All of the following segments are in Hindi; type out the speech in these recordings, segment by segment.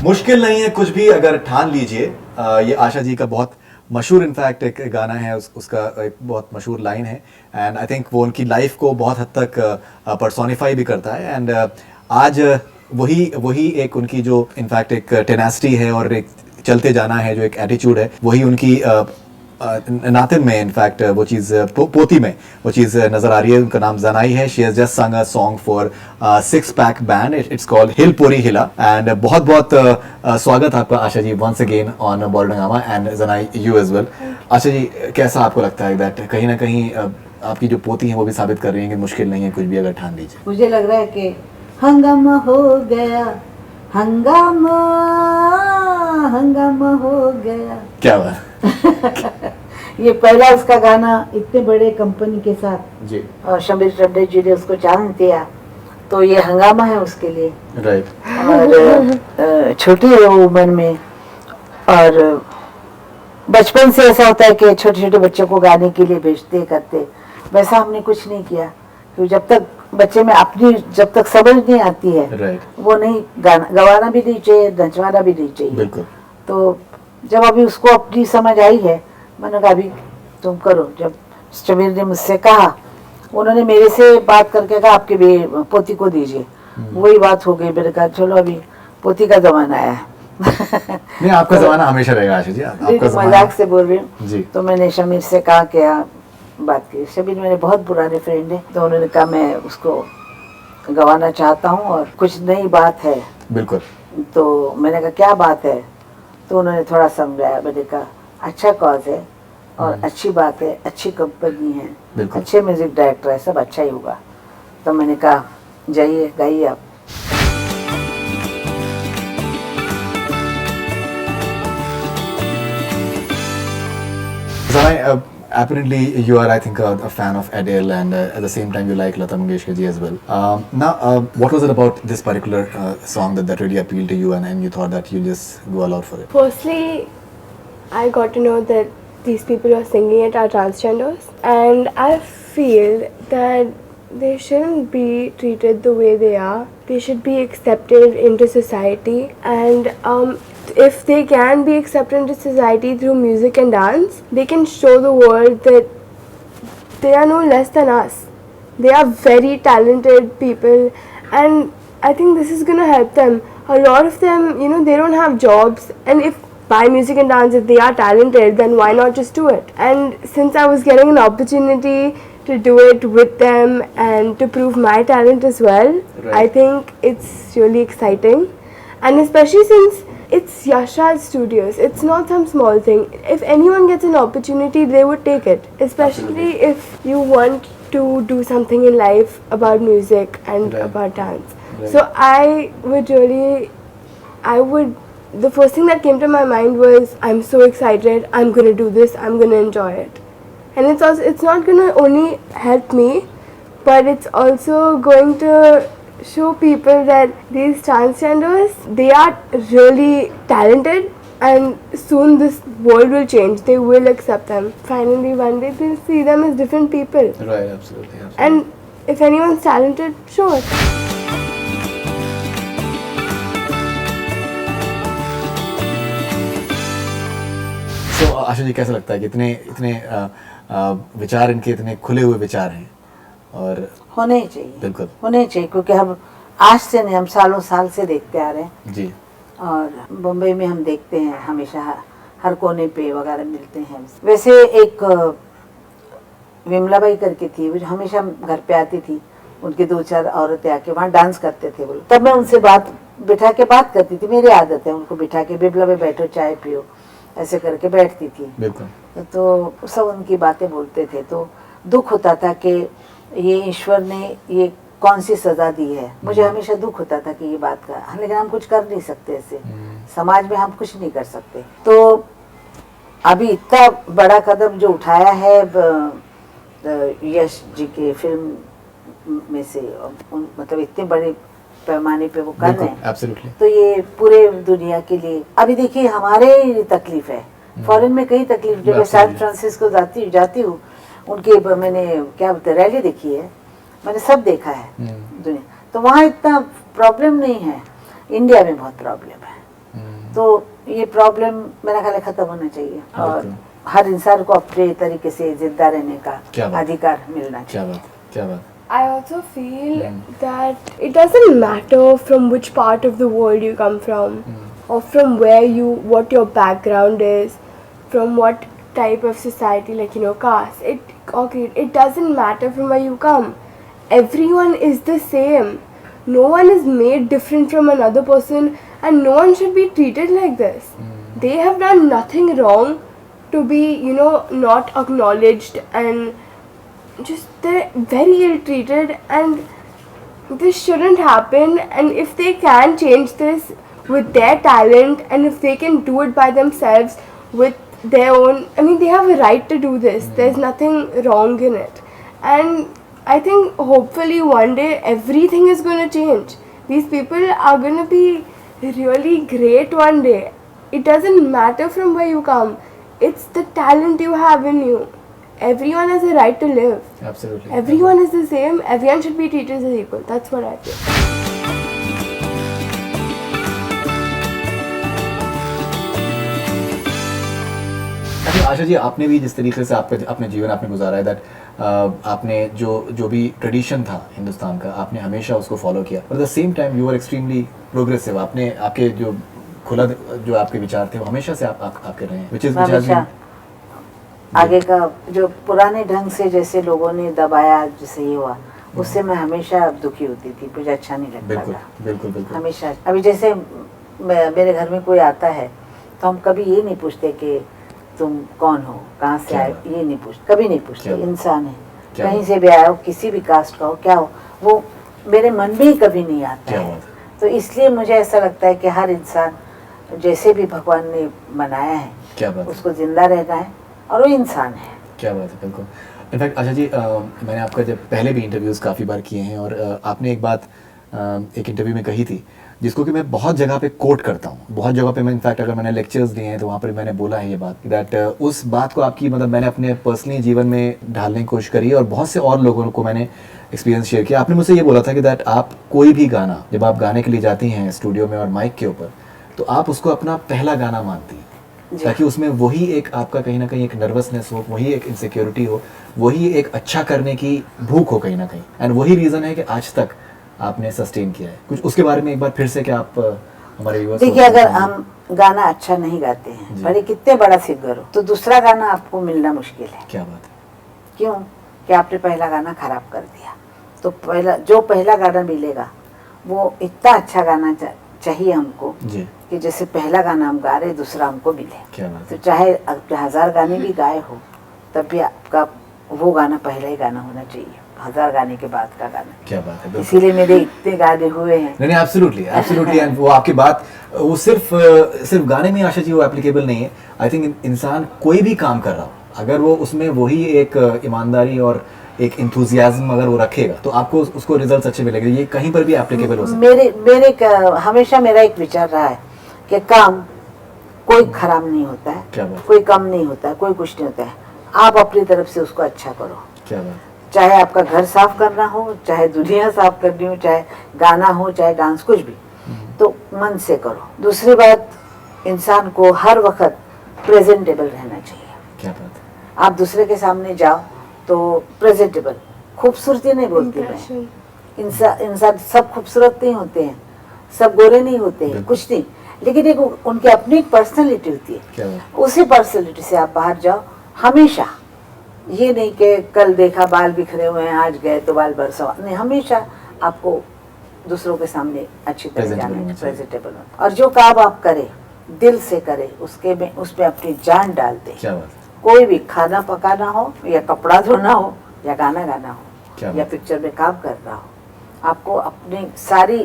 मुश्किल नहीं है कुछ भी अगर ठान लीजिए, ये आशा जी का बहुत मशहूर इनफैक्ट एक गाना है, उसका एक बहुत मशहूर लाइन है एंड आई थिंक वो उनकी लाइफ को बहुत हद तक पर्सोनिफाई भी करता है एंड आज वही एक उनकी जो इनफैक्ट एक टेनासिटी है और एक चलते जाना है, जो एक एटीट्यूड है, वही उनकी नातिन में इनफैक्ट वो चीज़ पोती में वो चीज़ नज़र आ रही है। उनका नाम जनाई है। She has just sung a song for six pack band, it's called Hil Pori Hila and बहुत बहुत स्वागत आपका Asha ji once again on Bollywood Hungama and Zanai you as well. Asha ji कैसा आपको लगता है दैट कहीं ना कहीं आपकी जो पोती हैं वो भी साबित कर रही हैं कि मुश्किल नहीं है कुछ भी अगर ठान लीजिए? मुझे लग रहा है कि हंगामा हो गया, हंगामा हंगामा हो गया। क्या बात ये पहला उसका गाना इतने बड़े कंपनी के साथ जी, और शबीर चड्डे जी ने उसको चांस दिया, तो ये हंगामा है उसके लिए। राइट। और छोटी है वो उम्र में, और बचपन से ऐसा होता है कि छोटे छोटे बच्चों को गाने के लिए भेजते करते, वैसा हमने कुछ नहीं किया क्योंकि जब तक बच्चे में अपनी जब तक समझ नहीं आती है राइट, वो नहीं गवाना भी नहीं चाहिए, नचवाना भी नहीं चाहिए। बिल्कुल। तो जब अभी उसको अपनी समझ आई है, मैंने कहा अभी तुम करो। जब शबीर ने मुझसे कहा, उन्होंने मेरे से बात करके कहा आपके पोती को दीजिए, वही बात हो गई। मैंने कहा चलो अभी पोती का जमाना आया है। नहीं आपका जमाना हमेशा रहेगा आशा जी, आपका जमाना। मजाक से बोल रही हूँ जी। तो मैंने शमीर से कहा क्या बात की। शबीर मेरे बहुत पुराने फ्रेंड है, तो उन्होंने कहा मैं उसको गवाना चाहता हूँ और कुछ नई बात है। बिल्कुल। तो मैंने कहा क्या बात है, तो उन्होंने थोड़ा समझाया। मैंने कहा अच्छा कॉज है और अच्छी बात है, अच्छी कंपनी है, अच्छे म्यूजिक डायरेक्टर है, सब अच्छा ही होगा। तो मैंने कहा जाइए गाइए आप। Apparently you are, I think, a fan of Adele and at the same time you like Lata Mangeshkar ji as well. Now, what was it about this particular song that really appealed to you and you thought that you just go all out for it? Firstly, I got to know that these people who are singing it are transgenders, and I feel that they shouldn't be treated the way they are. They should be accepted into society, and if they can be accepted into society through music and dance, they can show the world that they are no less than us. They are very talented people, and I think this is gonna help them. A lot of them, they don't have jobs, and if by music and dance, if they are talented, then why not just do it? And since I was getting an opportunity to do it with them and to prove my talent as well, right, I think it's really exciting. And especially since it's Yashraj Studios, it's not some small thing. If anyone gets an opportunity, they would take it. Especially if you want to do something in life about music and right, about dance. Right. So the first thing that came to my mind was, I'm so excited, I'm gonna do this, I'm gonna enjoy it. And it's not gonna only help me, but it's also going to show people that these transgenders, they are really talented, and soon this world will change. They will accept them. Finally, one day they'll see them as different people. Right, absolutely. And if anyone's talented, show it. So, आशा जी कैसा लगता है कि इतने विचार, इनके इतने खुले हुए विचार हैं और होने चाहिए। बिल्कुल होने चाहिए, क्योंकि हम आज से नहीं, हम सालों साल से देखते आ रहे हैं जी। और बम्बई में हम देखते हैं हमेशा, हर कोने पे वगैरह मिलते हैं। वैसे एक विमलाबाई करके थी, वो हमेशा घर पे आती थी, उनके 2-4 औरतें आके वहाँ डांस करते थे। बोलो तब मैं उनसे बिठा के बात करती थी। मेरी आदत है उनको बिठा के, विमलाबाई बैठो चाय पियो, ऐसे करके बैठती थी। बिल्कुल। तो सब उनकी बातें बोलते थे, तो दुख होता था कि ये ईश्वर ने ये कौन सी सजा दी है। मुझे हमेशा दुख होता था कि ये बात का, लेकिन हम कुछ कर नहीं सकते ऐसे, समाज में हम कुछ नहीं कर सकते। तो अभी इतना बड़ा कदम जो उठाया है यश जी के फिल्म में से, मतलब इतने बड़े पैमाने पे वो कर रहे हैं, तो ये पूरे दुनिया के लिए। अभी देखिए हमारे तकलीफ है, फॉरेन में कई तकलीफ। जब मैं सैन फ्रांसिस्को जाती हूँ, उनकी मैंने क्या बोलते रैली देखी है, मैंने सब देखा है दुनिया, तो वहाँ इतना प्रॉब्लम नहीं है। इंडिया में बहुत प्रॉब्लम है। तो ये प्रॉब्लम मेरा ख्याल है खत्म होना चाहिए और बिल्कुल। हर इंसान को अपने तरीके से जिंदा रहने क्या का बात। अधिकार मिलना क्या चाहिए। बात, क्या बात। I also feel that it doesn't matter from which part of the world you come from, or from what your background is, from what type of society, like caste, or creed. It doesn't matter from where you come. Everyone is the same. No one is made different from another person, and no one should be treated like this. They have done nothing wrong to be, not acknowledged, and just they're very ill treated, and this shouldn't happen. And if they can change this with their talent, and if they can do it by themselves with their own, I mean, they have a right to do this. There's nothing wrong in it. And I think hopefully one day everything is going to change. These people are going to be really great one day. It doesn't matter from where you come. It's the talent you have in you. Everyone has a right to live. Absolutely. Everyone is the same. Everyone should be treated as equal. That's what I feel. अच्छा आशा जी, आपने भी जिस तरीके से अपने जीवन आपने गुजारा है दैट आपने जो भी ट्रेडिशन था हिंदुस्तान का, आपने हमेशा उसको फॉलो किया, और the same time you are extremely progressive. आपने आपके जो खुला जो आपके विचार थे वो हमेशा से आपके रहे हैं, which has हमेशा been- आगे का जो पुराने ढंग से जैसे लोगों ने दबाया, जैसे ये हुआ, उससे मैं हमेशा दुखी होती थी, मुझे अच्छा नहीं लगता बिल्कुल था बिल्कुल बिल्कुल। हमेशा। अभी जैसे मेरे घर में कोई आता है तो हम कभी ये नहीं पूछते कि तुम कौन हो, कहाँ से क्या आए, बात। ये नहीं पूछते, कभी नहीं पूछते। क्या बात। इंसान है, क्या कहीं बात। से भी आया हो, किसी भी कास्ट का हो, क्या हो, वो मेरे मन में ही कभी नहीं आता क्या है। बात। तो इसलिए मुझे ऐसा लगता है कि हर इंसान जैसे भी भगवान ने बनाया है क्या बात है। उसको जिंदा रहना है, और वो इंसान है। क्या बात है, बिल्कुल। इनफैक्ट आशा जी, मैंने आपका जब पहले भी इंटरव्यूज़ काफ़ी बार किए हैं, और आपने एक बात एक इंटरव्यू में कही थी जिसको कि मैं बहुत जगह पे कोट करता हूँ, बहुत जगह पे मैं इनफैक्ट अगर मैंने लेक्चर्स दिए हैं तो वहाँ पर मैंने बोला है ये बात, दैट उस बात को आपकी मतलब मैंने अपने पर्सनली जीवन में ढालने की कोशिश करी है, और बहुत से और लोगों को मैंने एक्सपीरियंस शेयर किया। आपने मुझसे ये बोला था कि दैट आप कोई भी गाना जब आप गाने के लिए जाती हैं स्टूडियो में और माइक के ऊपर, तो आप उसको अपना पहला गाना मानती हैं, जी। ताकि उसमें वही एक आपका कहीं ना कहीं एक नर्वसनेस हो, वही एक इनसिक्योरिटी हो, वही एक अच्छा करने की भूख हो कहीं ना कहीं, एंड वही रीज़न है कि आज तक आपने सस्टेन किया है। कुछ उसके बारे में एक बार फिर से क्या आप हमारे व्यूअर्स देखिए, अगर हम गाना अच्छा नहीं गाते हैं, जी। भले कितने बड़ा सिंगर हो, तो दूसरा गाना आपको मिलना मुश्किल है। क्या बात है। क्यों? कि आपने पहला गाना खराब कर दिया। तो पहला गाना मिलेगा वो इतना अच्छा गाना चाहिए हमको जी, कि जैसे पहला गाना हम गा रहे, दूसरा हमको मिले। क्या बात तो है। चाहे आप 1000 गाने भी गाए हो, तब भी आपका वो गाना पहला ही गाना होना चाहिए, 1000 गाने के बाद का गाना। क्या बात है, बिल्कुल। इसीलिए मेरे इतने गाने हुए हैं। नहीं एब्सोल्युटली एब्सोल्युटली, एंड वो आपकी बात वो सिर्फ गाने में आशा जी वो एप्लीकेबल नहीं है। आई थिंक इंसान कोई भी काम कर रहा हो, अगर वो उसमें वही एक ईमानदारी और एक इंथुजियाज्म अगर वो रखेगा, तो आपको उसको रिजल्ट्स अच्छे मिलेंगे। ये कहीं पर भी एप्लीकेबल हो सकता है। हमेशा मेरा एक विचार रहा है कि काम कोई खराब नहीं होता है, क्या बात। कोई कम नहीं होता है, कोई कुछ नहीं होता है। आप अपनी तरफ से उसको अच्छा करो, क्या बात। चाहे आपका घर साफ करना हो, चाहे दुनिया साफ करनी हो, चाहे गाना हो, चाहे डांस, कुछ भी, तो मन से करो। दूसरी बात, इंसान को हर वक्त प्रेजेंटेबल रहना चाहिए। क्या बात है। आप दूसरे के सामने जाओ तो प्रेजेंटेबल, खूबसूरती नहीं बोलती मैं, Impression. इंसान सब खूबसूरत नहीं होते हैं, सब गोरे नहीं होते हैं, बिल्कुल। कुछ नहीं, लेकिन एक उनकी अपनी एक पर्सनैलिटी होती है। क्या बात। उसी पर्सनैलिटी से आप बाहर जाओ हमेशा। ये नहीं कि कल देखा बाल बिखरे हुए हैं, आज गए तो बाल बरसा नहीं, हमेशा आपको दूसरों के सामने अच्छी तरह Presentable जाना होना चाहिए। प्रेजेंटेबल होना। और जो काम आप करें दिल से करें, उसमें अपनी जान डाल दें। क्या बात है। कोई भी खाना पकाना हो, या कपड़ा धोना हो, या गाना गाना क्या हो, या बात। पिक्चर में काम करना हो, आपको अपनी सारी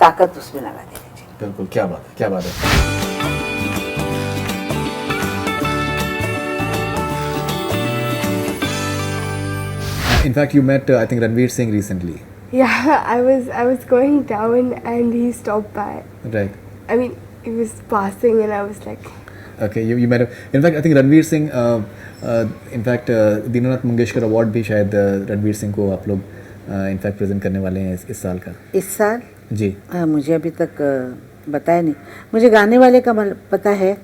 ताकत उसमें लगा देनी चाहिए। बिल्कुल, क्या बात है, क्या बात है। In fact, you met, I think, Ranveer Singh recently, Yeah, I was going down and he stopped by. right? I mean, he was passing and I was like, Okay, you met him. In fact, I think Ranveer Singh, in fact, Dinanath Mangeshkar award भी शायद रणवीर सिंह को आप लोग इनफैक्ट प्रेजेंट करने वाले हैं इस साल का। इस साल जी। मुझे अभी तक बताया नहीं। मुझे गाने वाले का पता है,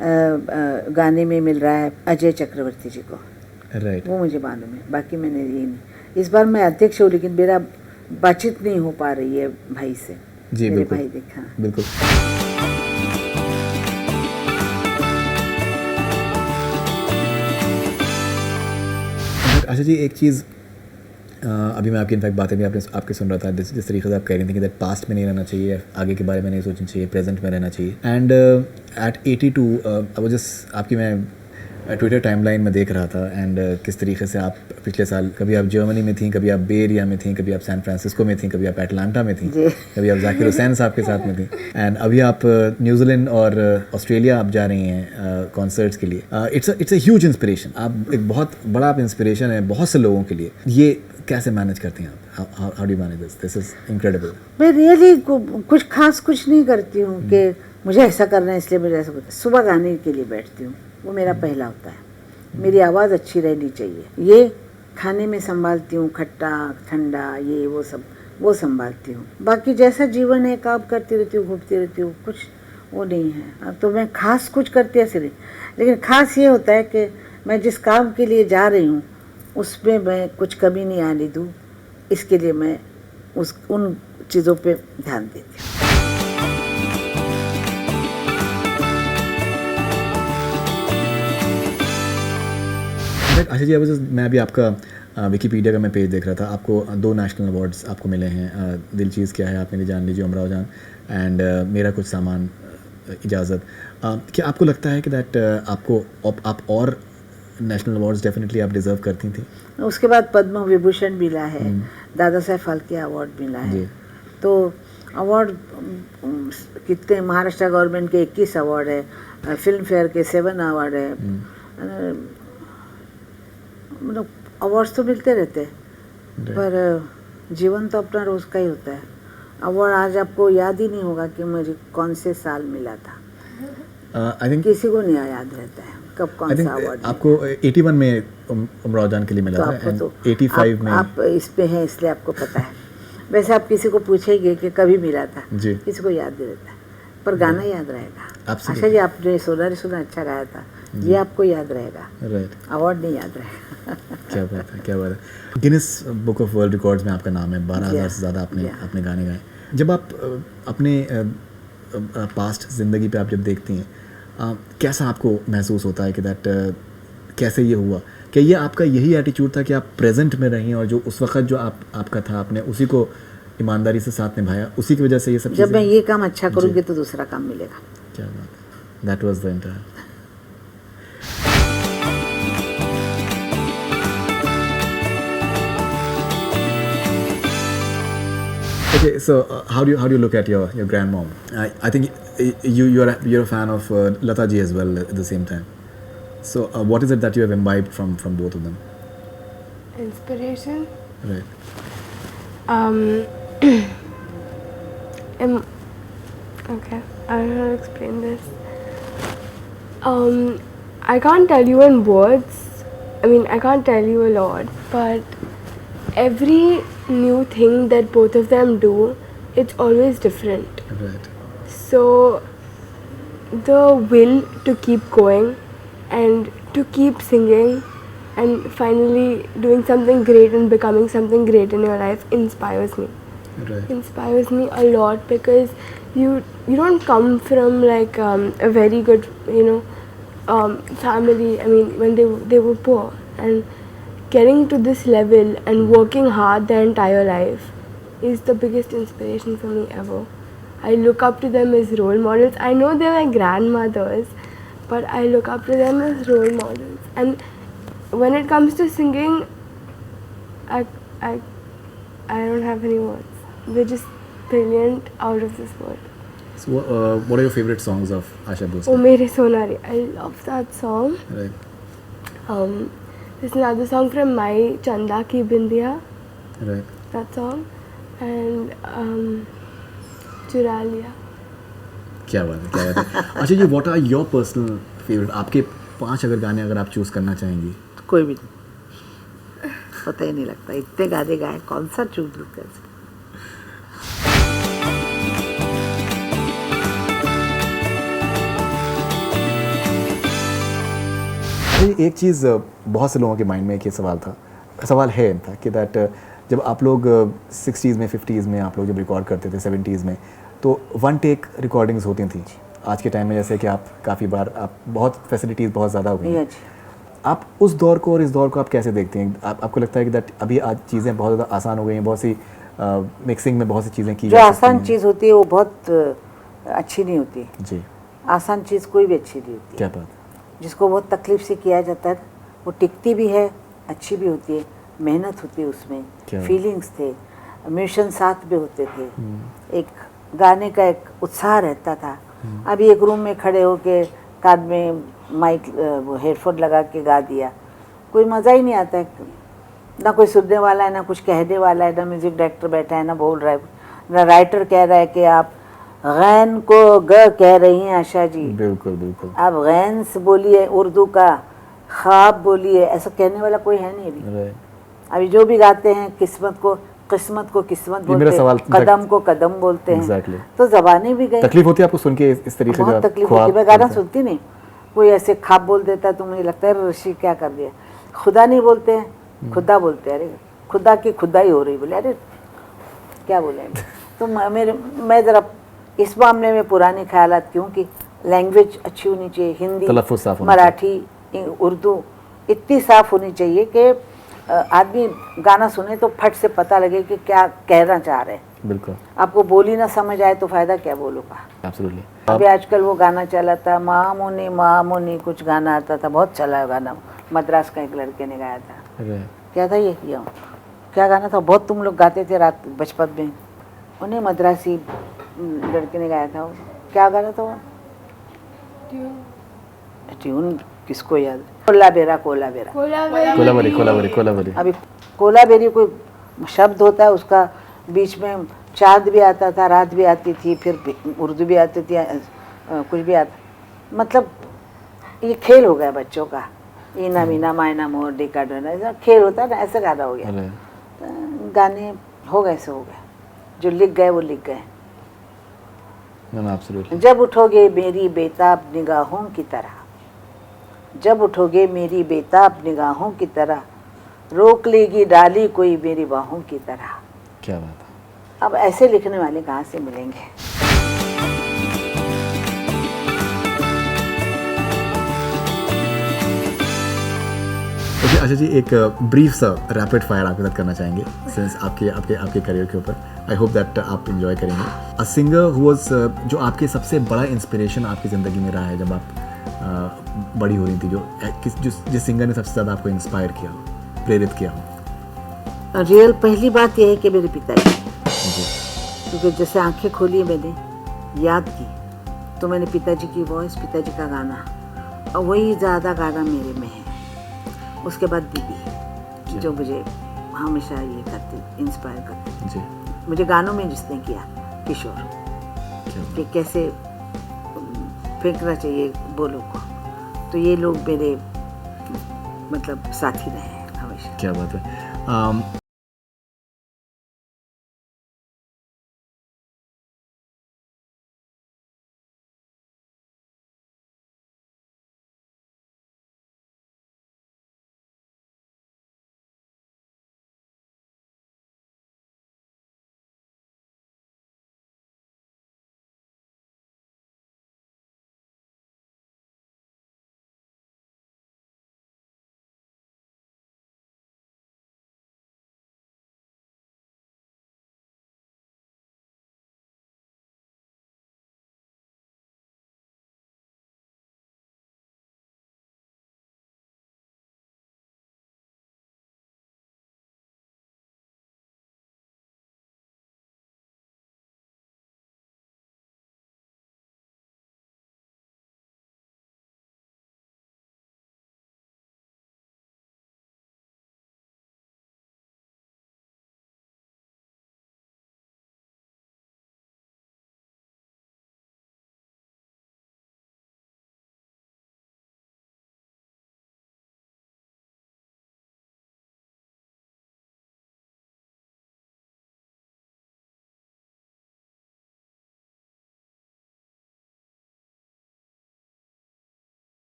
गाने में मिल रहा है अजय चक्रवर्ती जी को, राइट। वो मुझे मालूम है, बाकी मैंने ये नहीं। इस बार मैं अध्यक्ष हूँ लेकिन मेरा बातचीत नहीं हो पा रही है भाई से। जी मेरे बिल्कुल भाई देखा बिल्कुल। आशा जी एक चीज़ अभी मैं आपकी इनफैक्ट बातें भी आपके सुन रहा था, जिस तरीके से आप कह रही थी कि दैट पास्ट में नहीं रहना चाहिए, आगे के बारे में नहीं सोचना चाहिए, प्रेजेंट में रहना चाहिए। एंड एट 82 वो जस्ट आपकी मैं ट्विटर टाइमलाइन में देख रहा था एंड किस तरीके से आप पिछले साल कभी आप जर्मनी में थी, कभी आप बे एरिया में थी, कभी आप सैन फ्रांसिस्को में थी, कभी आप एटलांटा में थी, कभी आप जाकिर हुसैन साहब के साथ में थी, एंड अभी आप न्यूजीलैंड और ऑस्ट्रेलिया आप जा रही हैं कॉन्सर्ट्स के लिए। इट्स अ ह्यूज इंस्पिरेशन, आप एक बहुत बड़ा आप इंस्पिरेशन है बहुत से लोगों के लिए। ये कैसे मैनेज करती हैं आप? How do you manage this? This is incredible. मैं रियली कुछ खास कुछ नहीं करती हूँ कि मुझे ऐसा करना है इसलिए मुझे ऐसा करता। सुबह गाने के लिए बैठती हूँ, वो मेरा पहला होता है। मेरी आवाज़ अच्छी रहनी चाहिए। ये खाने में संभालती हूँ, खट्टा ठंडा ये वो सब वो संभालती हूँ। बाकी जैसा जीवन है काम करती रहती हूँ, घूमती रहती हूँ, कुछ वो नहीं है। अब तो मैं खास कुछ करती ऐसे नहीं, लेकिन खास ये होता है कि मैं जिस काम के लिए जा रही हूँ उसमें मैं कुछ कमी नहीं आने दूँ, इसके लिए मैं उन चीज़ों पे ध्यान देती हूँ। अच्छा जी, मैं अभी आपका विकीपीडिया का मैं पेज देख रहा था, आपको 2 नेशनल अवार्ड्स आपको मिले हैं, दिल चीज़ क्या है, आप मेरी जान लीजिए उमराव जान, एंड मेरा कुछ सामान इजाज़त। क्या आपको लगता है कि दैट आप और नेशनल अवार्ड्स डेफिनेटली आप डिज़र्व करती थी? उसके बाद पद्म विभूषण मिला है, दादा साहेब फाल्के अवार्ड मिला है। तो अवार्ड कितने, महाराष्ट्र गवर्नमेंट के 21 अवार्ड है, फिल्म फेयर के 7 अवार्ड है, मतलब अवार्ड्स तो मिलते रहते हैं, पर जीवन तो अपना रोज़ का ही होता है। अवार्ड आज आपको याद ही नहीं होगा कि मुझे कौन से साल मिला था। आई थिंक किसी को नहीं याद रहता है कब कौन सा अवार्ड। आपको 81 में उमराव जान के लिए मिला था, एंड 85 में आप इस पे हैं इसलिए आपको पता है। वैसे आप किसी को पूछेंगे कि कभी मिला था, किसी को याद नहीं रहता है, पर गाना याद रहेगा। आशा जी आपने सुना अच्छा गाया था, ये आपको याद रहेगा, राइट, अवार्ड नहीं याद रहेगा। क्या बात है, क्या बात है। Guinness book of world records में आपका नाम है, 12,000 से ज़्यादा आपने गाने गाए। जब आप अपने पास्ट ज़िंदगी पे आप जब देखती हैं, कैसा आपको महसूस होता है कि दैट कैसे ये हुआ? क्या ये आपका यही एटीट्यूड था कि आप प्रेजेंट में रहें और जो उस वक्त जो आपका था आपने उसी को ईमानदारी से साथ निभाया, उसी की वजह से ये सब जब मैं ये काम अच्छा करूँगी तो दूसरा काम मिलेगा। क्या बात है, that was the entire. Okay, so how do you look at your grandmom? I think you're a fan of Lata ji as well at the same time. So what is it that you have imbibed from both of them? Inspiration. Right. Okay, I don't know how to explain this. I can't tell you in words. I mean, I can't tell you a lot, but every new thing that both of them do, it's always different. Right. So the will to keep going and to keep singing and finally doing something great and becoming something great in your life inspires me. Right. Inspires me a lot because you don't come from like a very good family. I mean, when they were poor, and getting to this level and working hard their entire life is the biggest inspiration for me ever. I look up to them as role models. I know they're my grandmothers, but I look up to them as role models. And when it comes to singing, I don't have any words. They're just brilliant, out of this world. So what are your favorite songs of Asha Bhosle? Oh Mere Sonari, I love that song. Right. There's another song from Mai, Chanda Ki Bindiya. Right. That song. And Chura Liya. क्या बात है, क्या बात है। अच्छा जी, what are your personal favorite? आपके 5 अगर गाने अगर आप चूज करना चाहेंगी? कोई भी नहीं, पता ही नहीं लगता, इतने गाने गाए, कौन सा चूज कैसे। अच्छा, एक चीज़ बहुत से लोगों के माइंड में एक ये सवाल है इनफैक्ट कि दैट जब आप लोग 60s में 50s में आप लोग जब रिकॉर्ड करते थे 70s में, तो वन टेक रिकॉर्डिंग्स होती थी। आज के टाइम में जैसे कि आप काफ़ी बार आप बहुत फैसिलिटीज़ बहुत ज़्यादा हो गई हैं। जी। आप उस दौर को और इस दौर को आप कैसे देखते हैं? आपको लगता है कि दैट अभी आज चीज़ें बहुत ज़्यादा आसान हो गई हैं, बहुत सी मिक्सिंग में बहुत सी चीज़ें की जो जा सकती आसान हैं? चीज़ होती है वो बहुत अच्छी नहीं होती। जी, आसान चीज़ कोई भी अच्छी नहीं होती। क्या बात जिसको बहुत तकलीफ से किया जाता है वो टिकती भी है, अच्छी भी होती है, मेहनत होती है उसमें, क्या? फीलिंग्स थे, इमोशन साथ भी होते थे, एक गाने का एक उत्साह रहता था। अभी एक रूम में खड़े होके कान में माइक वो हेडफोन लगा के गा दिया, कोई मज़ा ही नहीं आता है। ना कोई सुनने वाला है, ना कुछ कहने वाला है, ना म्यूजिक डायरेक्टर बैठा है, ना बोल रहा है, ना राइटर कह रहा है कि आप गैन को ग कह रही हैं आशा जी, बिल्कुल बिल्कुल। आप गैन से बोलिए उर्दू का, ख्वाब बोलिए, ऐसा कहने वाला कोई है नहीं अभी। राइट। अभी जो भी गाते हैं किस्मत को किस्मत ये मेरा बोलते सवाल हैं, कदम को कदम बोलते हैं। Exactly. तो जबानें भी गई। तकलीफ होती है आपको सुन के इस तरीके का बहुत तकलीफ ख्वाब होती है। मैं गाना बोलते हैं? सुनती नहीं, कोई ऐसे ख्वाब बोल देता है तो मुझे लगता है ऋषि क्या कर दिया। खुदा नहीं बोलते हैं, खुदा बोलते हैं। अरे खुदा की खुदाई हो रही, बोले अरे क्या बोले। तो मैं ज़रा इस मामले में पुराने ख्यालात, क्योंकि लैंग्वेज अच्छी होनी चाहिए, हिंदी, तलफ़्फ़ुज़ साफ़ होना मराठी, उर्दू इतनी साफ़ होनी चाहिए कि आदमी गाना सुने तो फट से पता लगे कि क्या कहना चाह रहे हैं। बिल्कुल, आपको बोली ना समझ आए तो फ़ायदा क्या बोलो का। एब्सोल्युटली। अभी आजकल वो गाना चला था, मामुनी कुछ गाना आता था, बहुत चला गाना, मद्रास का एक लड़के ने गाया था। राइट। क्या था ये, क्या गाना था, बहुत तुम लोग गाते थे रात बचपन में, उन्हें मद्रासी लड़के ने गाया था। क्या गाना था वो, ट्यून किसको याद। कोला बेरा कोलावेरी अभी कोला बेरी कोई शब्द होता है, उसका बीच में चाँद भी आता था, रात भी आती थी, फिर उर्दू भी आती थी, कुछ भी आता। मतलब ये खेल हो गया बच्चों का, ईना मीना मायना मोर डिका डोना, ऐसा खेल होता है ना, ऐसा गाना हो गया। गाने हो गए सो हो गए, जो लिख गए वो लिख गए। एब्सोल्युटली। जब उठोगे मेरी बेताब निगाहों की तरह, जब उठोगे मेरी बेताब निगाहों की तरह, रोक लेगी डाली कोई मेरी बाहों की तरह। क्या बात है। अब ऐसे लिखने वाले कहाँ से मिलेंगे। ओके अच्छा जी, एक ब्रीफ सा रैपिड फायर आपके साथ करना चाहेंगे सिंस आपके आपके आपके करियर के ऊपर। आई होप दैट आप इंजॉय करेंगे। अ सिंगर हु वाज, जो आपके सबसे बड़ा इंस्पिरेशन आपकी ज़िंदगी में रहा है जब आप बड़ी हो रही थी, जिस सिंगर ने सबसे ज़्यादा आपको इंस्पायर किया हो, प्रेरित किया हो? रियल पहली बात यह है कि मेरे पिताजी, जी। क्योंकि जैसे आंखें खोली मैंने याद की तो मैंने पिताजी की वॉइस, पिताजी का गाना, और वही ज़्यादा गाना मेरे में है। उसके बाद दीदी जो मुझे हमेशा ये करती, इंस्पायर करती जी। मुझे गानों में जिसने किया, किशोर, कि कैसे फेंकना चाहिए बोलों को। तो ये लोग मेरे मतलब साथी रहे हैं हमेशा। क्या बात है।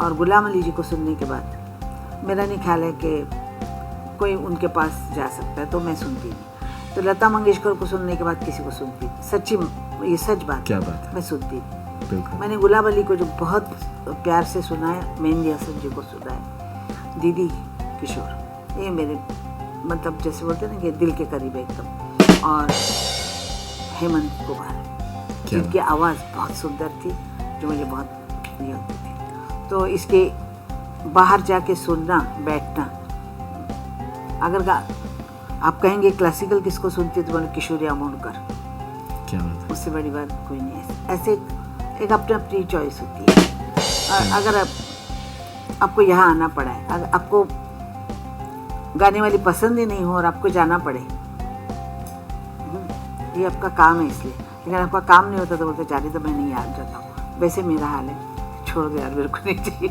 और गुलाम अली जी को सुनने के बाद मेरा नहीं ख्याल है कि कोई उनके पास जा सकता है, तो मैं सुनती नहीं। तो लता मंगेशकर को सुनने के बाद किसी को सुनती, सच्ची ये सच बात, क्या बात है, मैं सुनती। बिल्कुल। मैंने गुलाम अली को जो बहुत प्यार से सुना है, मेहंदी हसन जी को सुना है, दीदी किशोर, ये मेरे मतलब जैसे बोलते हैं ना कि दिल के करीब है एकदम। और हेमंत कुमार, जिनकी आवाज़ बहुत सुंदर थी, जो मुझे बहुत ये होती थी। तो इसके बाहर जाके सुनना, बैठना, अगर आप कहेंगे क्लासिकल किसको सुनती है तो बोले किशोरी अमोनकर, क्या बात है, उससे बड़ी बात कोई नहीं है। ऐसे एक अपनी अपनी चॉइस होती है। और अगर आपको यहाँ आना पड़ा है, अगर आपको गाने वाली पसंद ही नहीं हो और आपको जाना पड़े, ये आपका काम है इसलिए। लेकिन आपका काम नहीं होता तो बोलते जाने तो मैं नहीं आ जाता हूँ। वैसे मेरा हाल है, छोड़ दो यार, मेरे को नहीं चाहिए।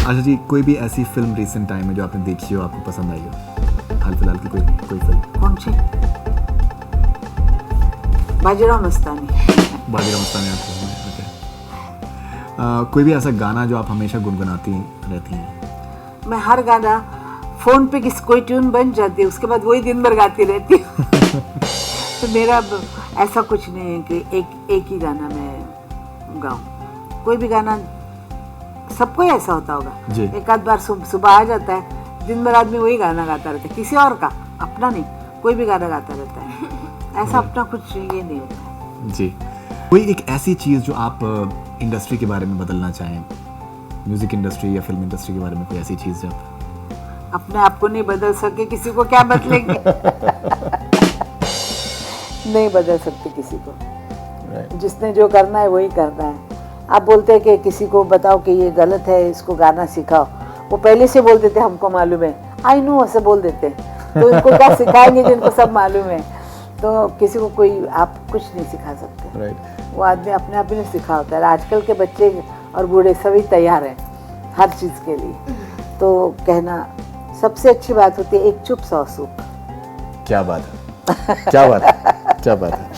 आशा जी, कोई भी ऐसी फिल्म रिसेंट टाइम में जो आपने देखी हो, आपको पसंद आई हो, हाल फिलहाल की कोई फिल्म? कौन सी? बाजीराव मस्तानी। बाजीराव मस्तानी आपको ओके। कोई भी ऐसा गाना जो आप हमेशा गुनगुनाती रहती हैं? मैं हर गाना फ़ोन पे कोई ट्यून बन जाती है, उसके बाद वही दिन भर गाती रहती हूँ। तो मेरा ऐसा कुछ नहीं है कि एक ही गाना मैं गाऊँ। कोई भी गाना, सबको ही ऐसा होता होगा, एक आध बार सुबह आ जाता है, दिन भर आदमी वही गाना गाता रहता है, किसी और का, अपना नहीं, कोई भी गाना गाता रहता है। ऐसा अपना कुछ ये नहीं होता जी। कोई एक ऐसी चीज़ जो आप इंडस्ट्री के बारे में बदलना चाहें, म्यूजिक इंडस्ट्री या फिल्म इंडस्ट्री के बारे में, कोई ऐसी चीज़ जो अपने आप को नहीं बदल सके, किसी को क्या बदलेंगे? नहीं बदल सकते किसी को। जिसने जो करना है वही करना है। आप बोलते हैं कि किसी को बताओ कि ये गलत है, इसको गाना सिखाओ, वो पहले से बोल देते हमको मालूम है, आई नो, ऐसे बोल देते। तो इनको क्या सिखाएंगे जिनको सब मालूम है? तो किसी को कोई आप कुछ नहीं सिखा सकते। वो आदमी अपने आप ही नहीं सिखा होता है। आजकल के बच्चे और बूढ़े सभी तैयार हैं हर चीज़ के लिए। तो कहना सबसे अच्छी बात होती है, एक चुप 100 सूप। क्या बात है, क्या बात है, क्या बात है।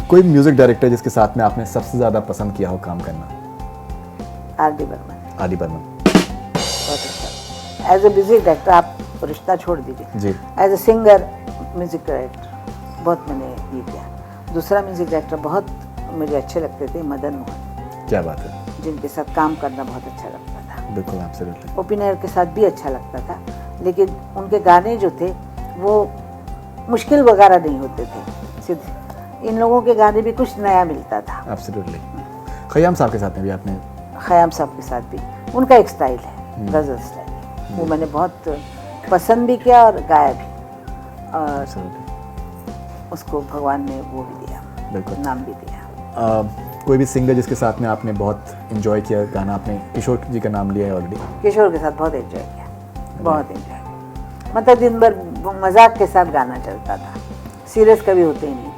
कोई म्यूजिक डायरेक्टर जिसके साथ में आपने सबसे ज्यादा पसंद किया हो काम करना? आर.डी. बर्मन। आर.डी. बर्मन बहुत अच्छा। एज ए म्यूजिक डायरेक्टर आप रिश्ता छोड़ दीजिए जी। As a singer, music director बहुत मैंने ये किया। दूसरा म्यूजिक डायरेक्टर बहुत मुझे अच्छे लगते थे, मदन मोहन। क्या बात है। जिनके साथ काम करना बहुत अच्छा लगता था। बिल्कुल, एब्सोल्युटली। ओ.पी. नायर के साथ भी अच्छा लगता था, लेकिन उनके गाने जो थे वो मुश्किल वगैरह नहीं होते थे, सीधे। इन लोगों के गाने भी कुछ नया मिलता था। एब्सोल्युटली। खयाम साहब के साथ में भी आपने? खयाम साहब के साथ भी उनका एक स्टाइल है, गज़ल स्टाइल, वो मैंने बहुत पसंद भी किया और गाया भी। और उसको भगवान ने वो भी दिया, बिल्कुल, नाम भी दिया। कोई भी सिंगर जिसके साथ में आपने बहुत एंजॉय किया गाना? आपने किशोर जी का नाम लिया है ऑलरेडी। किशोर के साथ बहुत एंजॉय किया, बहुत एंजॉय। मतलब दिन भर मजाक के साथ गाना चलता था, सीरियस कभी होते ही नहीं।